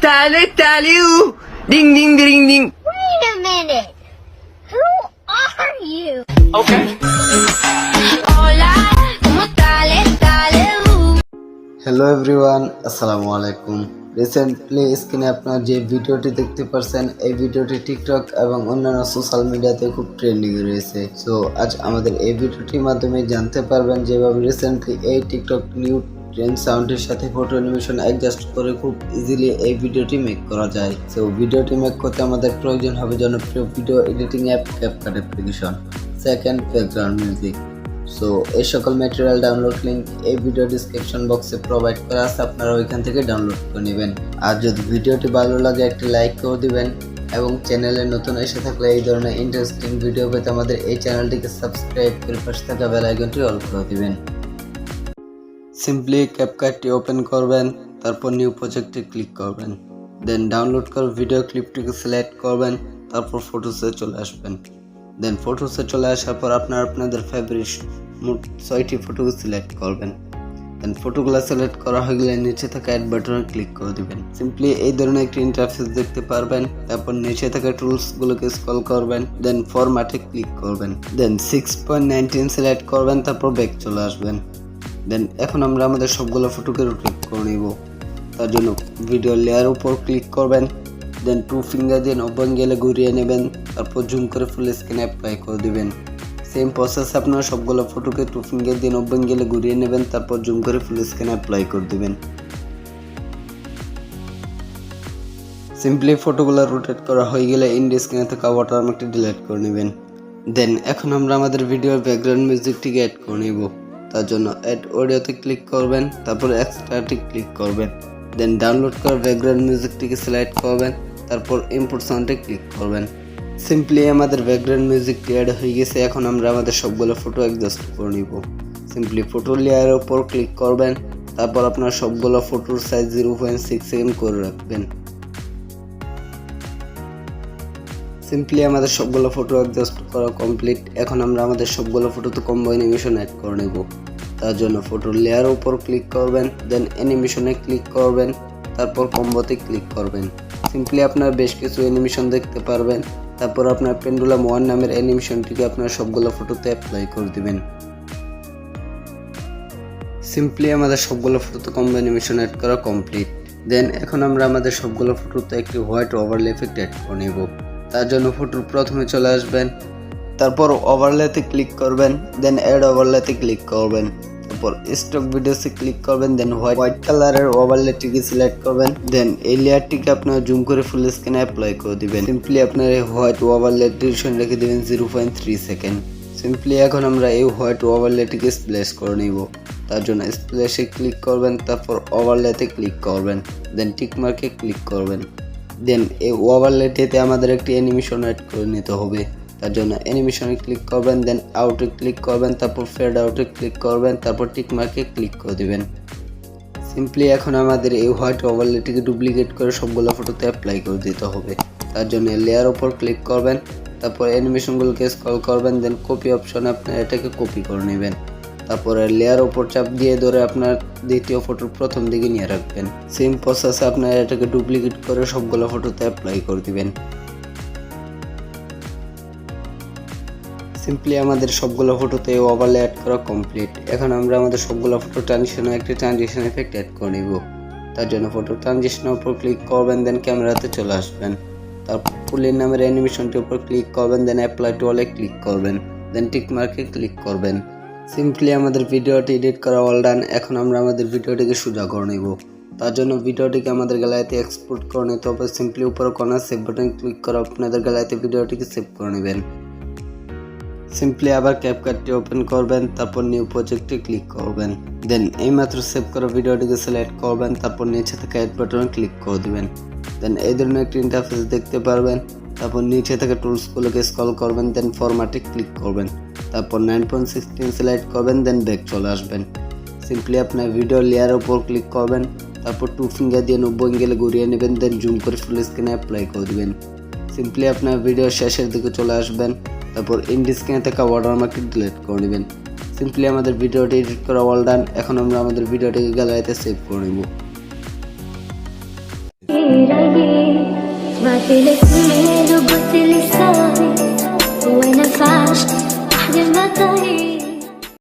Tali. Ding ding ding ding. Wait a minute. Who are you? Okay. Hola, ¿cómo estás? Hello everyone, আসসালামু আলাইকুম। Recently স্ক্রিনে আপনারা যে ভিডিওটি দেখতে পাচ্ছেন, এই ভিডিওটি টিকটক এবং অন্যান্য সোশ্যাল মিডিয়াতে খুব ট্রেন্ডিং রয়েছে। সো আজ আমাদের এই ভিডিওটির মাধ্যমে জানতে পারবেন যেভাবে রিসেন্টলি এই টিকটক নিউ ট্রেন্ড সাউন্ডের সাথে ফটো অ্যানিমেশন অ্যাডজাস্ট করে খুব ইজিলি এই ভিডিওটি মেক করা যায়। সো ভিডিওটি মেক করতে আমাদের প্রয়োজন হবে জনপ্রিয় video editing app CapCut application, second background music. So এই সকল ম্যাটেরিয়াল ডাউনলোড লিঙ্ক এই ভিডিও ডিসক্রিপশন বক্সে প্রোভাইড করা আছে, আপনারা ওইখান থেকে ডাউনলোড করে নেবেন। আর যদি ভিডিওটি ভালো লাগে একটি লাইক করে দিবেন এবং চ্যানেলে নতুন এসে থাকলে এই ধরনের ইন্টারেস্টিং ভিডিও পেতে আমাদের এই চ্যানেলটিকে সাবস্ক্রাইব করে পাশে থাকা বেল আইকনটি অল করে দিবেন। সিম্পলি ক্যাপকাটটি ওপেন করবেন, তারপর নিউ প্রজেক্টে ক্লিক করবেন, দেন ডাউনলোড করে ভিডিও ক্লিপটিকে সিলেক্ট করবেন, তারপর ফটোসে চলে আসবেন। দেন ফটোসে চলে আসার পর আপনাদের ফেভারিট মোট 6টি ফটো সিলেক্ট করবেন। দেন ফটোগুলো সিলেক্ট করা হয়ে গেলে নিচে থাকা অ্যাড বাটনে ক্লিক করে দিবেন। সিম্পলি এই ধরনের একটি ইন্টারফেস দেখতে পারবেন। তারপর নিচে থাকা টুলসগুলোকে স্ক্রল করবেন, দেন ফরম্যাটে ক্লিক করবেন, দেন 6.19 সিলেক্ট করবেন, তারপর ব্যাক চলে আসবেন। দেন এখন আমরা আমাদের সবগুলো ফটোকে রোটেট করে নিব। তার জন্য ভিডিও লেয়ার উপর ক্লিক করবেন, দেন 2 ফিঙ্গার দিয়ে 90 অ্যাঙ্গেলে ঘুরিয়ে নেবেন, তারপর জুম করে ফুল স্ক্রিন অ্যাপ্লাই করে দিবেন। সেম প্রসেস আপনারা সবগুলো ফটোকে 2 ফিঙ্গার দিয়ে 90 অ্যাঙ্গেলে ঘুরিয়ে নেবেন, তারপর জুম করে ফুল স্ক্রিন অ্যাপ্লাই করে দিবেন। সিম্পলি ফটোগুলো রোটেট করা হয়ে গেলে ইন্ড স্ক্রিনে থাকা ওয়াটারমার্কটি ডিলিট করে নেবেন। দেন এখন আমরা আমাদের ভিডিওর ব্যাকগ্রাউন্ড মিউজিকটিকে অ্যাড করে নেব। তার জন্য অ্যাড অডিওতে ক্লিক করবেন, তারপর এক্সট্রাটি ক্লিক করবেন, দেন ডাউনলোড করা ব্যাকগ্রাউন্ড মিউজিকটিকে সিলেক্ট করবেন, তারপর ইম্পোর্ট সাউন্ডে ক্লিক করবেন। সিম্পলি আমাদের ব্যাকগ্রাউন্ড মিউজিকটি অ্যাড হয়ে গেছে। এখন আমরা আমাদের সবগুলো ফটো অ্যাডজাস্ট করে নিব। সিম্পলি ফটো লেয়ারের উপর ক্লিক করবেন, তারপর আপনার সবগুলো ফটোর সাইজ 0.6 সেকেন্ড করে রাখবেন। সিম্পলি আমাদের সবগুলো ফটো অ্যাডজাস্ট করা কমপ্লিট। এখন আমরা আমাদের সবগুলো ফটোতে কম্বো অ্যানিমেশন অ্যাড করে নেব। তার জন্য ফটোর লেয়ারের উপর ক্লিক করবেন, দেন অ্যানিমেশনে ক্লিক করবেন, তারপর কম্বোতে ক্লিক করবেন। সিম্পলি আপনারা বেশ কিছু অ্যানিমেশন দেখতে পারবেন। তারপর আপনার পেন্ডুলাম 1 নামের অ্যানিমেশনটিকে আপনার সবগুলো ফটোতে অ্যাপ্লাই করে দিবেন। সিম্পলি আমাদের সবগুলো ফটোতে কম্বো অ্যানিমেশন অ্যাড করা কমপ্লিট। দেন এখন আমরা আমাদের সবগুলো ফটোতে একটি হোয়াইট ওভারলে এফেক্ট অ্যাড করে নেব। তার জন্য ফটোর প্রথমে চলে আসবেন, তারপর ওভারলেতে ক্লিক করবেন, দেন অ্যাড ওভারলেতে ক্লিক করবেন, তারপর স্টক ভিডিওসে ক্লিক করবেন, দেন হোয়াইট কালারের ওভারলেটিকে সিলেক্ট করবেন, দেন এই লেয়ারটিকে আপনারা জুম করে ফুল স্ক্রিনে অ্যাপ্লাই করে দিবেন। সিম্পলি আপনারা এই হোয়াইট ওভারলে ডিউরেশন রেখে দিবেন 0.3 সেকেন্ড। সিম্পলি এখন আমরা এই হোয়াইট ওভারলেটিকে স্প্লেশ করে নিব। তার জন্য স্প্লেশে ক্লিক করবেন, তারপর ওভারলেতে ক্লিক করবেন, দেন টিক মার্কে ক্লিক করবেন। দেন এই ওভারলেটিতে আমাদের একটি অ্যানিমেশন অ্যাড করে নিতে হবে। তার জন্য অ্যানিমেশনে ক্লিক করবেন, দেন আউটে ক্লিক করবেন, তারপর ফেড আউটে ক্লিক করবেন, তারপর টিক মার্কে ক্লিক করে দিবেন। সিম্পলি এখন আমাদের এই হোয়াইট ওভারলেটিকে ডুপ্লিকেট করে সবগুলো ফটোতে অ্যাপ্লাই করে দিতে হবে। তার জন্য লেয়ার উপর ক্লিক করবেন, তারপর অ্যানিমেশনগুলোকে স্ক্রল করবেন, দেন কপি অপশনে আপনার এটাকে কপি করে নেবেন। তারপরে লেয়ার উপর চাপ দিয়ে ধরে আপনার দ্বিতীয় ফটোর প্রথম দিকে নিয়ে রাখবেন। সেম প্রসেসে আপনার এটাকে ডুপ্লিকেট করে সবগুলো ফটোতে অ্যাপ্লাই করে দিবেন। সিম্পলি আমাদের সবগুলো ফটোতে ওভারলে অ্যাড করা কমপ্লিট। এখন আমরা আমাদের সবগুলো ফটো ট্রানজিশনে একটি ট্রানজিশন এফেক্ট অ্যাড করে নিব। তার জন্য ফটো ট্রানজিশনের উপর ক্লিক করবেন, দেন ক্যামেরাতে চলে আসবেন, তারপর পুলিন নামের অ্যানিমেশনটির উপর ক্লিক করবেন, দেন অ্যাপ্লাই টু অলে ক্লিক করবেন, দেন টিক মার্কে ক্লিক করবেন। সিম্পলি আমাদের ভিডিওটি এডিট করা অল ডান। এখন আমরা আমাদের ভিডিওটিকে সোজা করে নেব। তার জন্য ভিডিওটিকে আমাদের গ্যালারিতে এক্সপোর্ট করে নিতে হবে। সিম্পলি উপরে কর্নার সেভ বাটন ক্লিক করে আপনাদের গ্যালারিতে ভিডিওটিকে সেভ করে নেবেন। সিম্পলি আবার ক্যাপকাটটি ওপেন করবেন, তারপর নিউ প্রজেক্টে ক্লিক করবেন, দেন এইমাত্র সেভ করা ভিডিওটিকে সিলেক্ট করবেন, তারপর নিচে থেকে অ্যাড বাটনে ক্লিক করে দিবেন। দেন এই ধরনের একটি ইন্টারফেস দেখতে পারবেন। তারপর নিচে থেকে টুলসগুলোকে স্ক্রল করবেন, দেন ফরম্যাটে ক্লিক করবেন, তারপর 9.16 সিলেক্ট করবেন, দেন ব্যাক চলে আসবেন। সিম্পলি আপনার ভিডিও লেয়ারের উপর ক্লিক করবেন, তারপর 2 ফিঙ্গার দিয়ে 90 অ্যাঙ্গেলে ঘুরিয়ে নেবেন, দেন জুম করে ফুল স্ক্রিনে অ্যাপ্লাই করে দিবেন। সিম্পলি আপনার ভিডিও শেষের দিকে চলে আসবেন, তারপর ইন্ড স্ক্রিনে থাকা ওয়াটারমার্কটি ডিলিট করে নেবেন। সিম্পলি আমাদের ভিডিওটি এডিট করা অল ডান। এখন আমরা আমাদের ভিডিওটিকে গ্যালারিতে সেভ করে নেব। بعتلك ميل وقلتلي سوري، وانا فاشت احلى المطاري.